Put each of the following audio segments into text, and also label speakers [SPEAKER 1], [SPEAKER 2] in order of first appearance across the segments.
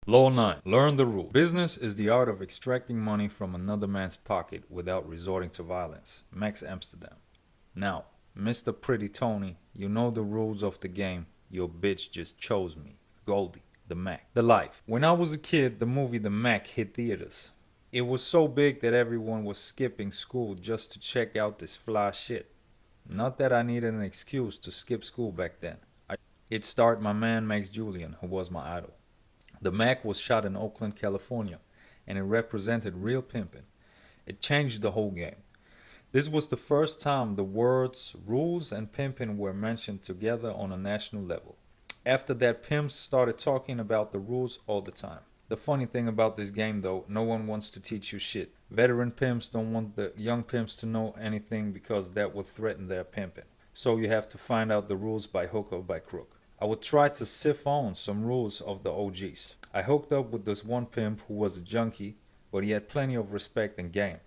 [SPEAKER 1] Law 9. Learn the rule. Business is the art of extracting money from another man's pocket without resorting to violence. Max Amsterdam. Now, Mr. Pretty Tony, you know the rules of the game. Your bitch just chose me. Goldie, the Mac. The life. When I was a kid, the movie The Mac hit theaters. It was so big that everyone was skipping school just to check out this fly shit. Not that I needed an excuse to skip school back then. It starred my man Max Julian, who was my idol. The Mac was shot in Oakland, California, and it represented real pimping. It changed the whole game. This was the first time the words rules and pimping were mentioned together on a national level. After that, pimps started talking about the rules all the time. The funny thing about this game though, no one wants to teach you shit. Veteran pimps don't want the young pimps to know anything because that would threaten their pimping. So you have to find out the rules by hook or by crook. I would try to sift on some rules of the OGs. I hooked up with this one pimp who was a junkie, but he had plenty of respect and game.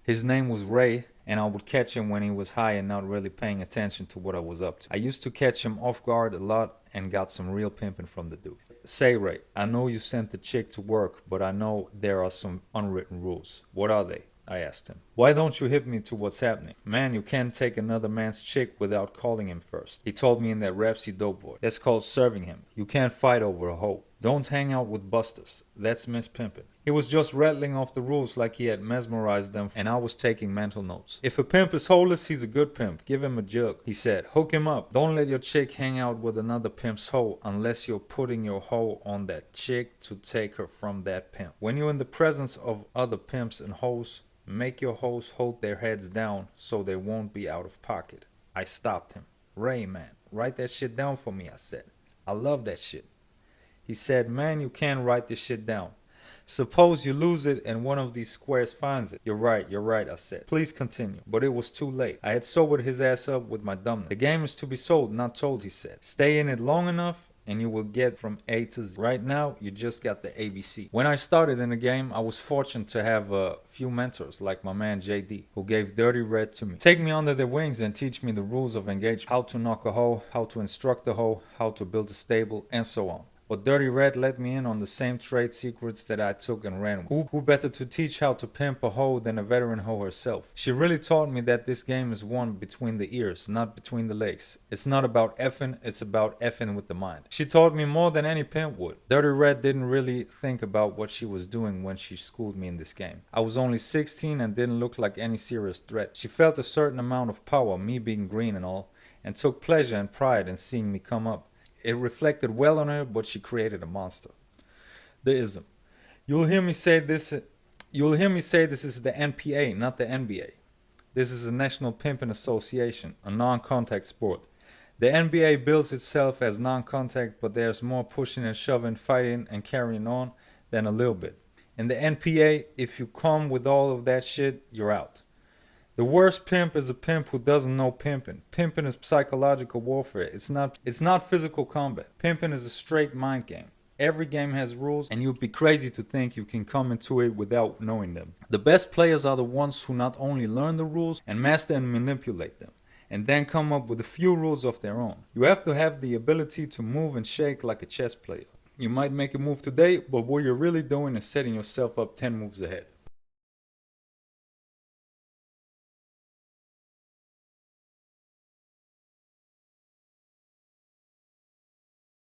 [SPEAKER 1] His name was Ray, and I would catch him when he was high and not really paying attention to what I was up to. I used to catch him off guard a lot and got some real pimping from the dude. Say, Ray, I know you sent the chick to work, but I know there are some unwritten rules. What are they? I asked him. Why don't you hit me to what's happening? Man, you can't take another man's chick without calling him first. He told me in that rapsy dope voice. That's called serving him. You can't fight over a hoe. Don't hang out with busters. That's Miss Pimpin'. He was just rattling off the rules like he had mesmerized them, and I was taking mental notes. If a pimp is holeless, he's a good pimp. Give him a jug, he said. Hook him up. Don't let your chick hang out with another pimp's hoe unless you're putting your hoe on that chick to take her from that pimp. When you're in the presence of other pimps and hoes, make your hoes hold their heads down so they won't be out of pocket. I stopped him. Ray, man, write that shit down for me, I said. I love that shit. He said, man, you can't write this shit down. Suppose you lose it and one of these squares finds it. You're right, I said. Please continue. But it was too late. I had sobered his ass up with my dumbness. The game is to be sold, not told, he said. Stay in it long enough and you will get from A to Z. Right now, you just got the ABC. When I started in the game, I was fortunate to have a few mentors like my man JD, who gave Dirty Red to me. Take me under their wings and teach me the rules of engagement. How to knock a hoe, how to instruct a hoe, how to build a stable, and so on. But Dirty Red let me in on the same trade secrets that I took and ran with. Who better to teach how to pimp a hoe than a veteran hoe herself? She really taught me that this game is won between the ears, not between the legs. It's not about effing, it's about effing with the mind. She taught me more than any pimp would. Dirty Red didn't really think about what she was doing when she schooled me in this game. I was only 16 and didn't look like any serious threat. She felt a certain amount of power, me being green and all, and took pleasure and pride in seeing me come up. It reflected well on her, but she created a monster. The ism. You'll hear me say this is the NPA, not the NBA. This is a National Pimpin' Association, a non-contact sport. The NBA bills itself as non-contact, but there's more pushing and shoving, fighting and carrying on than a little bit. In the NPA, if you come with all of that shit, you're out. The worst pimp is a pimp who doesn't know pimping. Pimping is psychological warfare. It's not physical combat. Pimping is a straight mind game. Every game has rules, and you'd be crazy to think you can come into it without knowing them. The best players are the ones who not only learn the rules and master and manipulate them, and then come up with a few rules of their own. You have to have the ability to move and shake like a chess player. You might make a move today, but what you're really doing is setting yourself up 10 moves ahead.